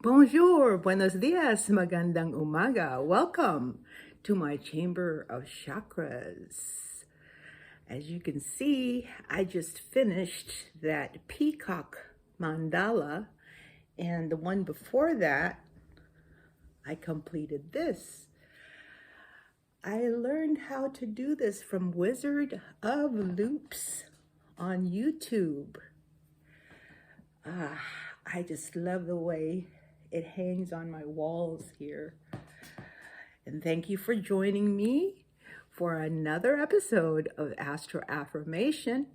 Bonjour, buenos dias, magandang umaga. Welcome to my Chamber of Chakras. As you can see, I just finished that peacock mandala, and the one before that, I completed this. I learned how to do this from Wizard of Loops on YouTube. I just love the way it hangs on my walls here. And thank you for joining me for another episode of Astro Affirmation.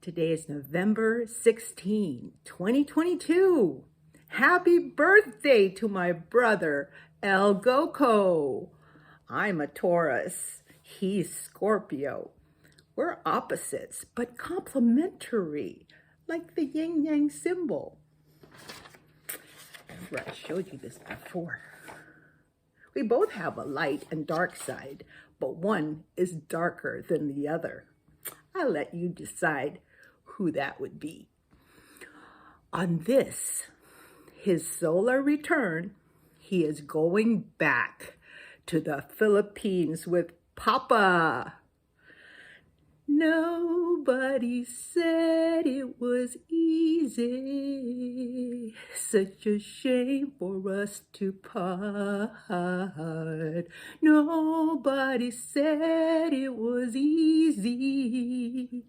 Today is November 16, 2022. Happy birthday to my brother, El Goko. I'm a Taurus. He's Scorpio. We're opposites, but complementary, like the yin-yang symbol. I showed you this before. We both have a light and dark side, but one is darker than the other. I'll let you decide who that would be. On this, his solar return, he is going back to the Philippines with Papa. Nobody said it was easy. Such a shame for us to part. Nobody said it was easy.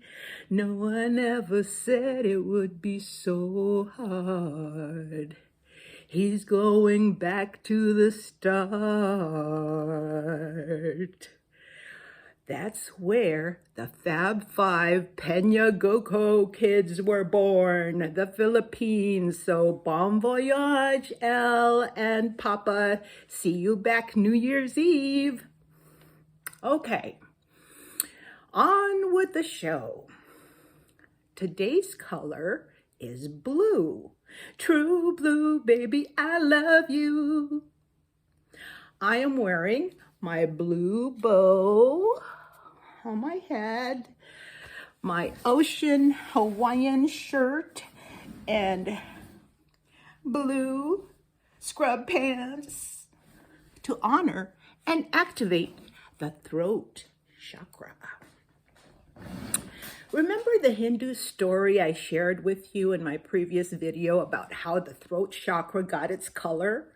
No one ever said it would be so hard. He's going back to the start. That's where the Fab Five Peña Goko kids were born, the Philippines. So bon voyage, El and Papa. See you back New Year's Eve. Okay, on with the show. Today's color is blue. True blue, baby, I love you. I am wearing my blue bow on my head, my ocean Hawaiian shirt, and blue scrub pants to honor and activate the throat chakra. Remember the Hindu story I shared with you in my previous video about how the throat chakra got its color?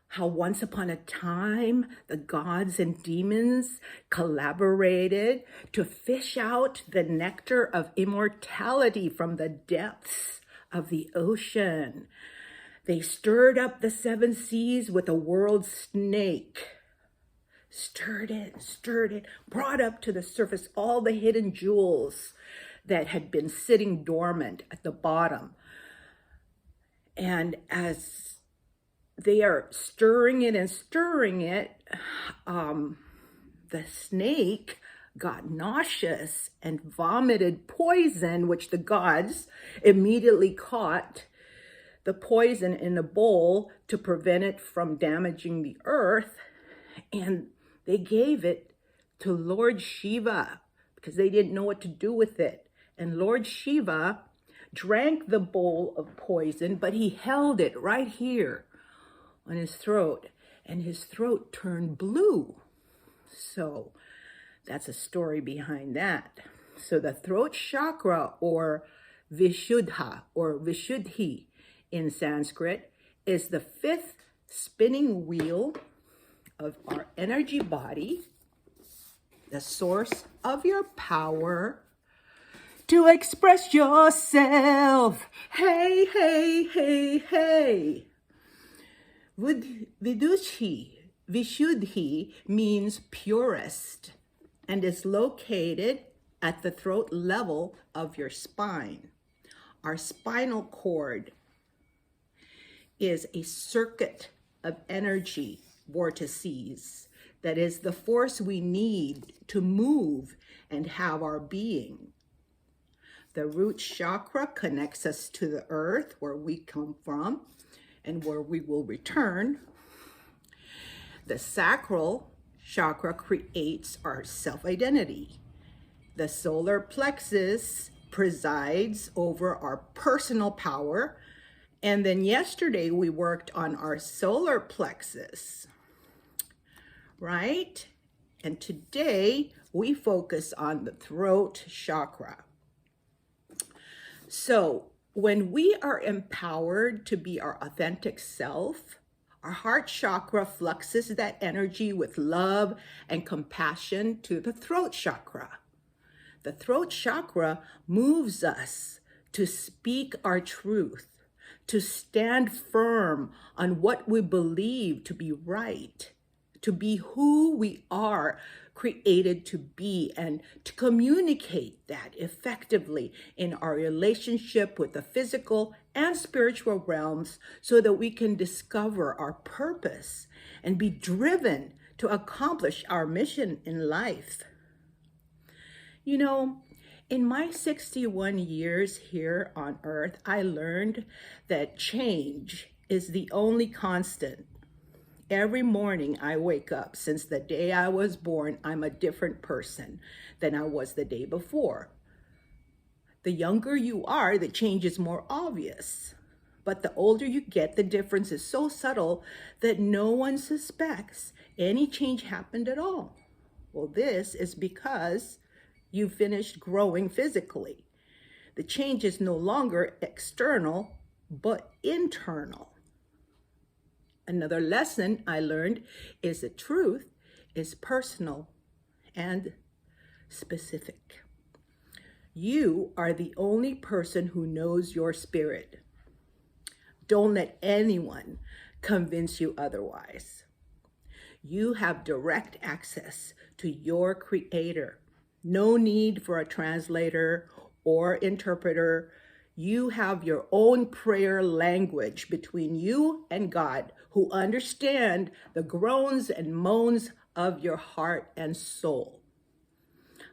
How once upon a time, the gods and demons collaborated to fish out the nectar of immortality from the depths of the ocean. They stirred up the seven seas with a world snake. Stirred it, brought up to the surface all the hidden jewels that had been sitting dormant at the bottom. And as they are stirring it, the snake got nauseous and vomited poison, which the gods immediately caught the poison in a bowl to prevent it from damaging the earth. And they gave it to Lord Shiva because they didn't know what to do with it. And Lord Shiva drank the bowl of poison, but he held it right here on his throat, and his throat turned blue. So that's a story behind that. So the throat chakra, or Vishuddha or Visshudhi in Sanskrit, is the fifth spinning wheel of our energy body, the source of your power to express yourself. Hey, hey, hey, hey. Vishuddhi means purest and is located at the throat level of your spine. Our spinal cord is a circuit of energy vortices that is the force we need to move and have our being. The root chakra connects us to the earth, where we come from and where we will return. The sacral chakra creates our self-identity. The solar plexus presides over our personal power And then yesterday we worked on our solar plexus, right? And today we focus on the throat chakra. So when we are empowered to be our authentic self, our heart chakra fluxes that energy with love and compassion to the throat chakra. The throat chakra moves us to speak our truth, to stand firm on what we believe to be right, to be who we are created to be, and to communicate that effectively in our relationship with the physical and spiritual realms so that we can discover our purpose and be driven to accomplish our mission in life. You know, in my 61 years here on earth, I learned that change is the only constant. Every morning I wake up, since the day I was born, I'm a different person than I was the day before. The younger you are, the change is more obvious. But the older you get, the difference is so subtle that no one suspects any change happened at all. Well, this is because you finished growing physically. The change is no longer external, but internal. Another lesson I learned is that truth is personal and specific. You are the only person who knows your spirit. Don't let anyone convince you otherwise. You have direct access to your creator. No need for a translator or interpreter. You have your own prayer language between you and God, who understand the groans and moans of your heart and soul.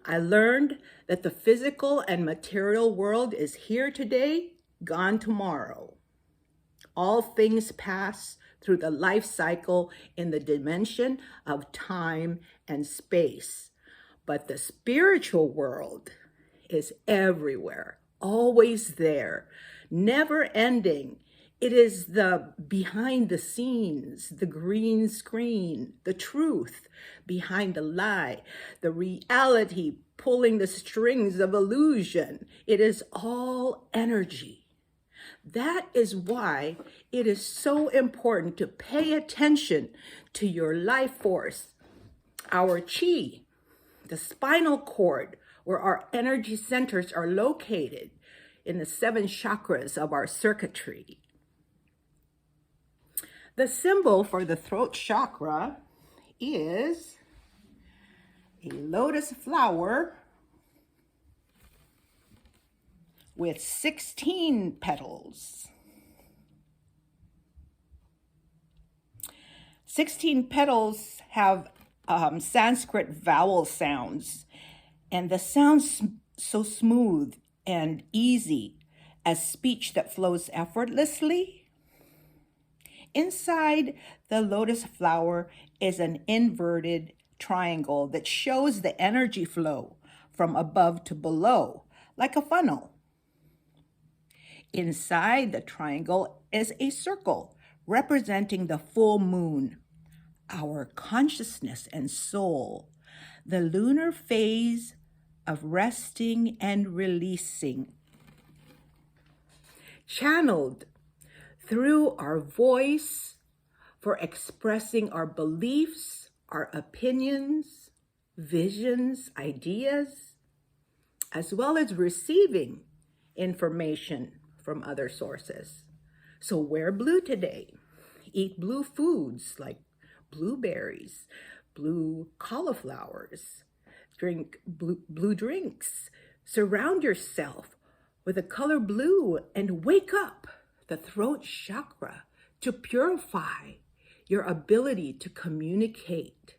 I learned that the physical and material world is here today, gone tomorrow. All things pass through the life cycle in the dimension of time and space. But the spiritual world is everywhere, always there, never ending. It is the behind the scenes, the green screen, the truth behind the lie, the reality pulling the strings of illusion. It is all energy. That is why it is so important to pay attention to your life force, our chi, the spinal cord, where our energy centers are located in the 7 chakras of our circuitry. The symbol for the throat chakra is a lotus flower with 16 petals. 16 petals have Sanskrit vowel sounds, and the sounds so smooth and easy as speech that flows effortlessly. Inside the lotus flower is an inverted triangle that shows the energy flow from above to below, like a funnel. Inside the triangle is a circle representing the full moon, our consciousness and soul, the lunar phase of resting and releasing, channeled through our voice for expressing our beliefs, our opinions, visions, ideas, as well as receiving information from other sources. So wear blue today. Eat blue foods like blueberries, blue cauliflowers. Drink blue drinks. Surround yourself with the color blue and wake up the throat chakra to purify your ability to communicate,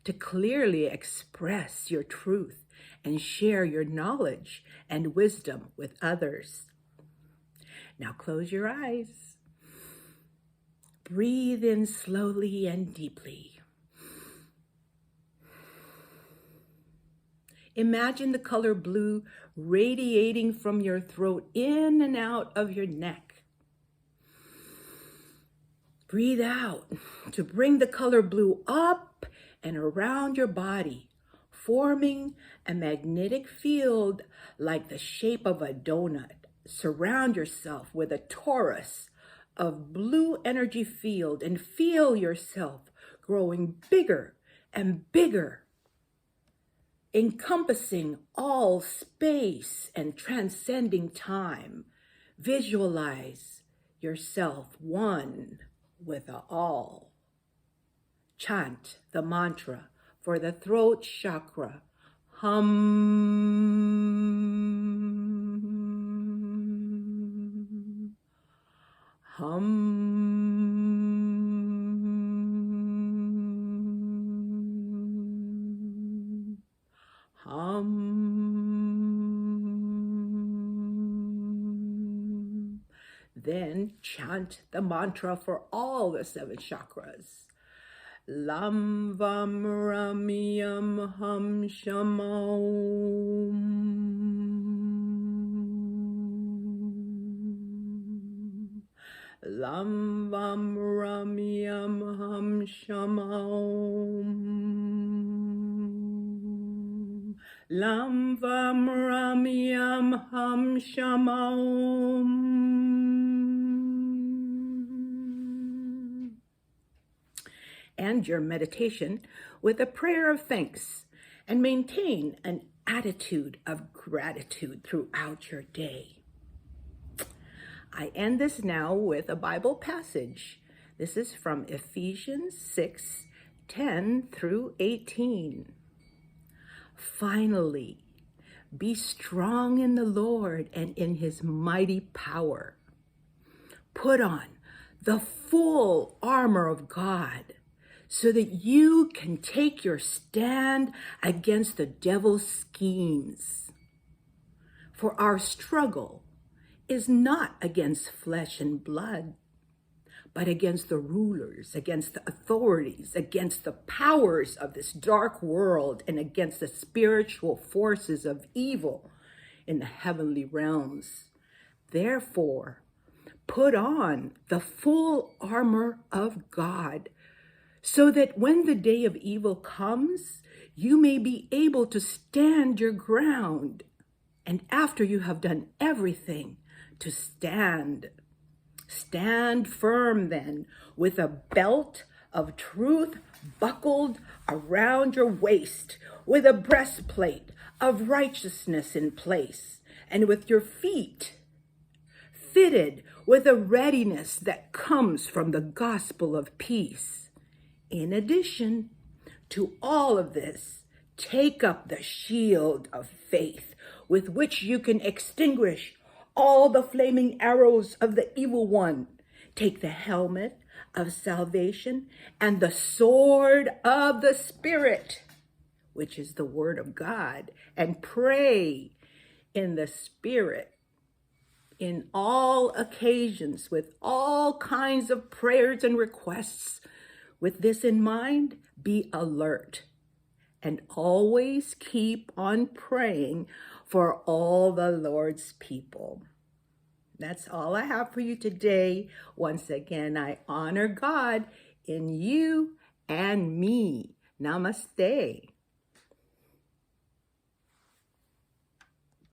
to clearly express your truth and share your knowledge and wisdom with others. Now close your eyes. Breathe in slowly and deeply. Imagine the color blue radiating from your throat in and out of your neck. Breathe out to bring the color blue up and around your body, forming a magnetic field like the shape of a donut. Surround yourself with a torus of blue energy field and feel yourself growing bigger and bigger, encompassing all space and transcending time. Visualize yourself one with the all. Chant the mantra for the throat chakra. Hum. Hum. Hum. Then chant the mantra for all the 7 chakras. Lam vam ramyam hum shamaum. Lam vam ramyam hum shamaum. Lam vam ramyam hum shamaum. And your meditation with a prayer of thanks, and maintain an attitude of gratitude throughout your day. I end this now with a Bible passage. This is from Ephesians 6:10 through 18. Finally, be strong in the Lord and in his mighty power. Put on the full armor of God, so that you can take your stand against the devil's schemes. For our struggle is not against flesh and blood, but against the rulers, against the authorities, against the powers of this dark world, and against the spiritual forces of evil in the heavenly realms. Therefore, put on the full armor of God, so that when the day of evil comes, you may be able to stand your ground. And after you have done everything, to stand. Stand firm then, with a belt of truth buckled around your waist, with a breastplate of righteousness in place, and with your feet fitted with a readiness that comes from the gospel of peace. In addition to all of this, take up the shield of faith, with which you can extinguish all the flaming arrows of the evil one. Take the helmet of salvation and the sword of the Spirit, which is the word of God, and pray in the Spirit in all occasions with all kinds of prayers and requests. With this in mind, be alert and always keep on praying for all the Lord's people. That's all I have for you today. Once again, I honor God in you and me. Namaste.